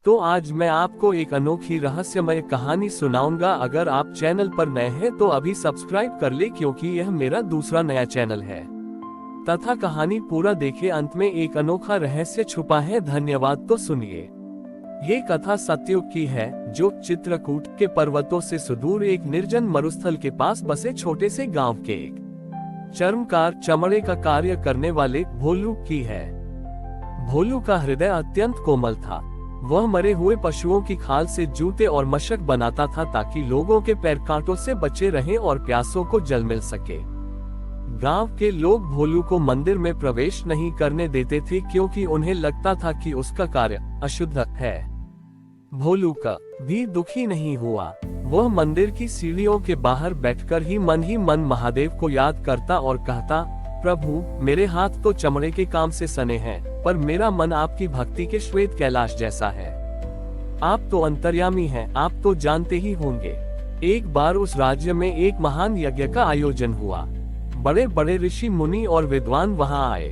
तो आज मैं आपको एक अनोखी रहस्यमय कहानी सुनाऊंगा। अगर आप चैनल पर नए हैं तो अभी सब्सक्राइब कर ले, क्योंकि यह मेरा दूसरा नया चैनल है। तथा कहानी पूरा देखे, अंत में एक अनोखा रहस्य छुपा है। धन्यवाद। तो सुनिए। ये कथा सतयुग की है, जो चित्रकूट के पर्वतों से सुदूर एक निर्जन मरुस्थल के पास बसे छोटे से गांव के एक चर्मकार, चमड़े का कार्य करने वाले भोलू की है। भोलू का हृदय अत्यंत कोमल था। वह मरे हुए पशुओं की खाल से जूते और मशक बनाता था, ताकि लोगों के पैर कांटों से बचे रहें और प्यासों को जल मिल सके। गांव के लोग भोलू को मंदिर में प्रवेश नहीं करने देते थे, क्योंकि उन्हें लगता था कि उसका कार्य अशुद्ध है। भोलू का भी दुखी नहीं हुआ। वह मंदिर की सीढ़ियों के बाहर बैठकर ही मन महादेव को याद करता और कहता, प्रभु, मेरे हाथ तो चमड़े के काम से सने हैं, पर मेरा मन आपकी भक्ति के श्वेत कैलाश जैसा है। आप तो अंतर्यामी हैं, आप तो जानते ही होंगे। एक बार उस राज्य में एक महान यज्ञ का आयोजन हुआ। बड़े बड़े ऋषि मुनि और विद्वान वहां आए।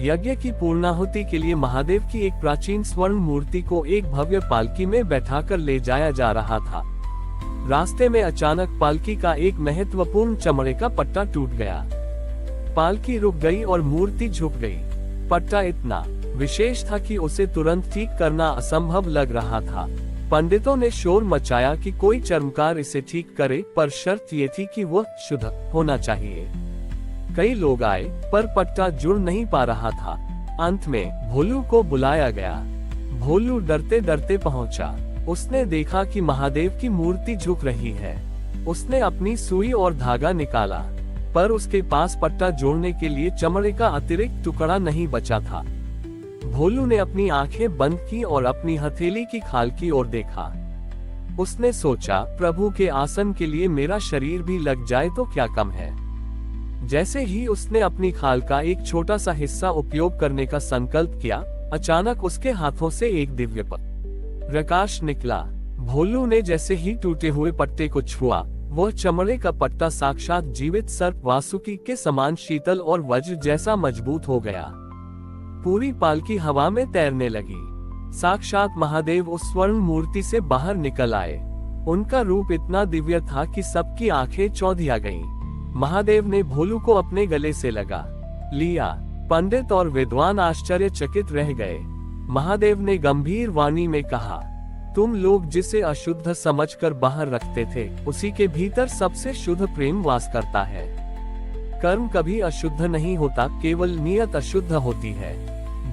यज्ञ की पूर्णाहुति के लिए महादेव की एक प्राचीन स्वर्ण मूर्ति को एक भव्य पालकी में बैठाकर ले जाया जा रहा था। रास्ते में अचानक पालकी का एक महत्वपूर्ण चमड़े का पट्टा टूट गया। पालकी रुक गई और मूर्ति झुक गई। पट्टा इतना विशेष था कि उसे तुरंत ठीक करना असंभव लग रहा था। पंडितों ने शोर मचाया कि कोई चर्मकार इसे ठीक करे, पर शर्त ये थी कि वह शुद्ध होना चाहिए। कई लोग आए, पर पट्टा जुड़ नहीं पा रहा था। अंत में भोलू को बुलाया गया। भोलू डरते डरते पहुंचा। उसने देखा कि महादेव की मूर्ति झुक रही है। उसने अपनी सुई और धागा निकाला, पर उसके पास पट्टा जोड़ने के लिए चमड़े का अतिरिक्त टुकड़ा नहीं बचा था। भोलू ने अपनी आंखें बंद की और अपनी हथेली की खाल की ओर देखा। उसने सोचा, प्रभु के आसन के लिए मेरा शरीर भी लग जाए तो क्या कम है। जैसे ही उसने अपनी खाल का एक छोटा सा हिस्सा उपयोग करने का संकल्प किया, अचानक उसके हाथों से एक दिव्य प्रकाश निकला। भोलू ने जैसे ही टूटे हुए पट्टे को छुआ, वह चमड़े का पट्टा साक्षात जीवित सर्प वासुकी के समान शीतल और वज्र जैसा मजबूत हो गया। पूरी पालकी हवा में तैरने लगी। साक्षात महादेव उस स्वर्ण मूर्ति से बाहर निकल आए। उनका रूप इतना दिव्य था कि सबकी आंखें चौंधिया गईं। महादेव ने भोलू को अपने गले से लगा लिया। पंडित और विद्वान आश्चर्यचकित रह गए। महादेव ने गंभीर वाणी में कहा, तुम लोग जिसे अशुद्ध समझकर बाहर रखते थे, उसी के भीतर सबसे शुद्ध प्रेम वास करता है। कर्म कभी अशुद्ध नहीं होता, केवल नियत अशुद्ध होती है।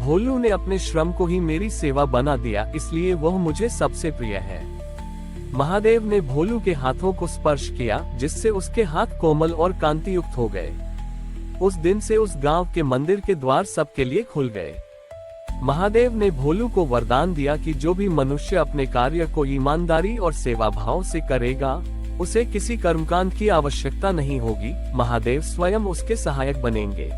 भोलू ने अपने श्रम को ही मेरी सेवा बना दिया, इसलिए वह मुझे सबसे प्रिय है। महादेव ने भोलू के हाथों को स्पर्श किया, जिससे उसके हाथ कोमल और कांति युक्त हो गए। उस दिन से उस गांव के मंदिर के द्वार सबके लिए खुल गए। महादेव ने भोलू को वरदान दिया कि जो भी मनुष्य अपने कार्य को ईमानदारी और सेवा भाव से करेगा, उसे किसी कर्मकांड की आवश्यकता नहीं होगी। महादेव स्वयं उसके सहायक बनेंगे।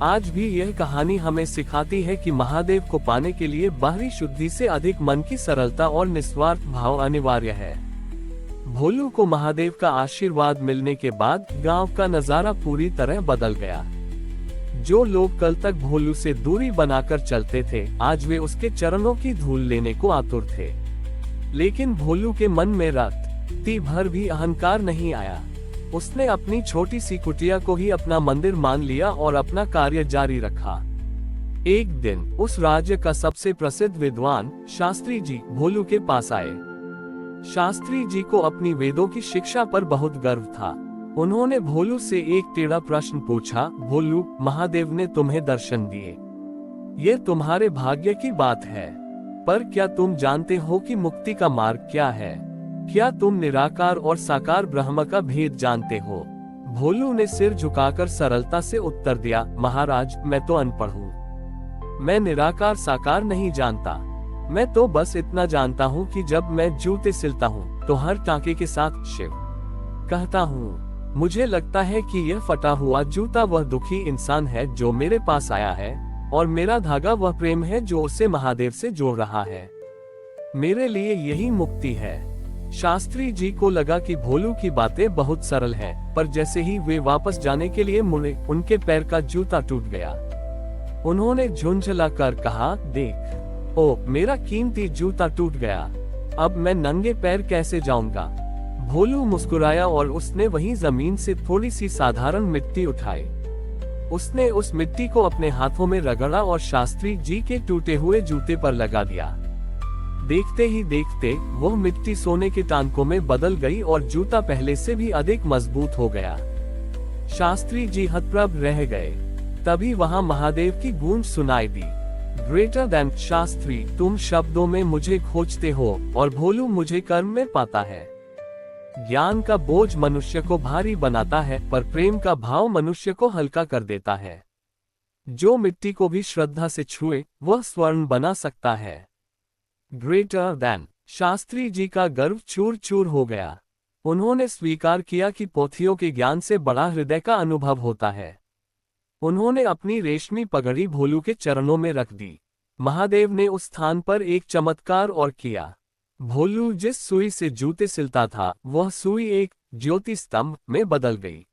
आज भी यह कहानी हमें सिखाती है कि महादेव को पाने के लिए बाहरी शुद्धि से अधिक मन की सरलता और निस्वार्थ भाव अनिवार्य है। भोलू को महादेव का आशीर्वाद मिलने के बाद गांव का नजारा पूरी तरह बदल गया। जो लोग कल तक भोलू से दूरी बनाकर चलते थे, आज वे उसके चरणों की धूल लेने को आतुर थे। लेकिन भोलू के मन में रत्ती भर भी अहंकार नहीं आया। उसने अपनी छोटी सी कुटिया को ही अपना मंदिर मान लिया और अपना कार्य जारी रखा। एक दिन उस राज्य का सबसे प्रसिद्ध विद्वान शास्त्री जी भोलू के पास आए। शास्त्री जी को अपनी वेदों की शिक्षा पर बहुत गर्व था। उन्होंने भोलू से एक टेढ़ा प्रश्न पूछा, भोलू, महादेव ने तुम्हें दर्शन दिए, ये तुम्हारे भाग्य की बात है, पर क्या तुम जानते हो कि मुक्ति का मार्ग क्या है? क्या तुम निराकार और साकार ब्रह्म का भेद जानते हो? भोलू ने सिर झुकाकर सरलता से उत्तर दिया, महाराज, मैं तो अनपढ़ हूँ। मैं निराकार साकार नहीं जानता। मैं तो बस इतना जानता हूँ कि जब मैं जूते सिलता हूँ तो हर टांके के साथ शिव कहता हूँ। मुझे लगता है कि यह फटा हुआ जूता वह दुखी इंसान है जो मेरे पास आया है, और मेरा धागा वह प्रेम है जो उसे महादेव से जोड़ रहा है। मेरे लिए यही मुक्ति है। शास्त्री जी को लगा कि भोलू की बातें बहुत सरल हैं, पर जैसे ही वे वापस जाने के लिए मुड़े, उनके पैर का जूता टूट गया। उन्होंने झुंझला कर कहा, देख, ओ, मेरा कीमती जूता टूट गया। अब मैं नंगे पैर कैसे जाऊंगा? भोलू मुस्कुराया और उसने वहीं जमीन से थोड़ी सी साधारण मिट्टी उठाई। उसने उस मिट्टी को अपने हाथों में रगड़ा और शास्त्री जी के टूटे हुए जूते पर लगा दिया। देखते ही देखते वह मिट्टी सोने के टांकों में बदल गई और जूता पहले से भी अधिक मजबूत हो गया। शास्त्री जी हतप्रभ रह गए। तभी वहां महादेव की गूंज सुनाई दी। ग्रेटर देन शास्त्री, तुम शब्दों में मुझे खोजते हो और भोलू मुझे कर्म में पाता है। ज्ञान का बोझ मनुष्य को भारी बनाता है, पर प्रेम का भाव मनुष्य को हल्का कर देता है। जो मिट्टी को भी श्रद्धा से छुए वह स्वर्ण बना सकता है। ग्रेटर देन शास्त्री जी का गर्व चूर चूर हो गया। उन्होंने स्वीकार किया कि पोथियों के ज्ञान से बड़ा हृदय का अनुभव होता है। उन्होंने अपनी रेशमी पगड़ी भोलू के चरणों में रख दी। महादेव ने उस स्थान पर एक चमत्कार और किया। भोलू जिस सुई से जूते सिलता था वह सुई एक ज्योति स्तंभ में बदल गई।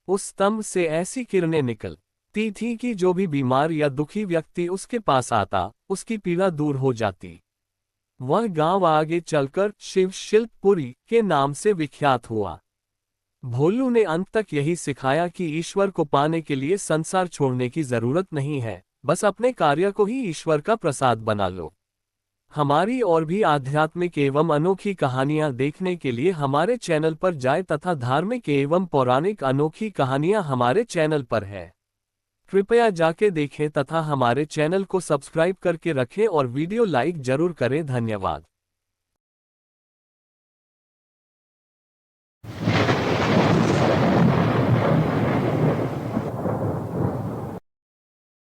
उस स्तंभ से ऐसी किरणें निकलती थी कि जो भी बीमार या दुखी व्यक्ति उसके पास आता उसकी पीड़ा दूर हो जाती। वह गांव आगे चलकर शिव शिल्पपुरी के नाम से विख्यात हुआ। भोलू ने अंत तक यही सिखाया कि ईश्वर को पाने के लिए संसार छोड़ने की जरूरत नहीं है, बस अपने कार्य को ही ईश्वर का प्रसाद बना लो। हमारी और भी आध्यात्मिक एवं अनोखी कहानियां देखने के लिए हमारे चैनल पर जाएं तथा धार्मिक एवं पौराणिक अनोखी कहानियां हमारे चैनल पर है। कृपया जाके देखें तथा हमारे चैनल को सब्सक्राइब करके रखें और वीडियो लाइक जरूर करें। धन्यवाद।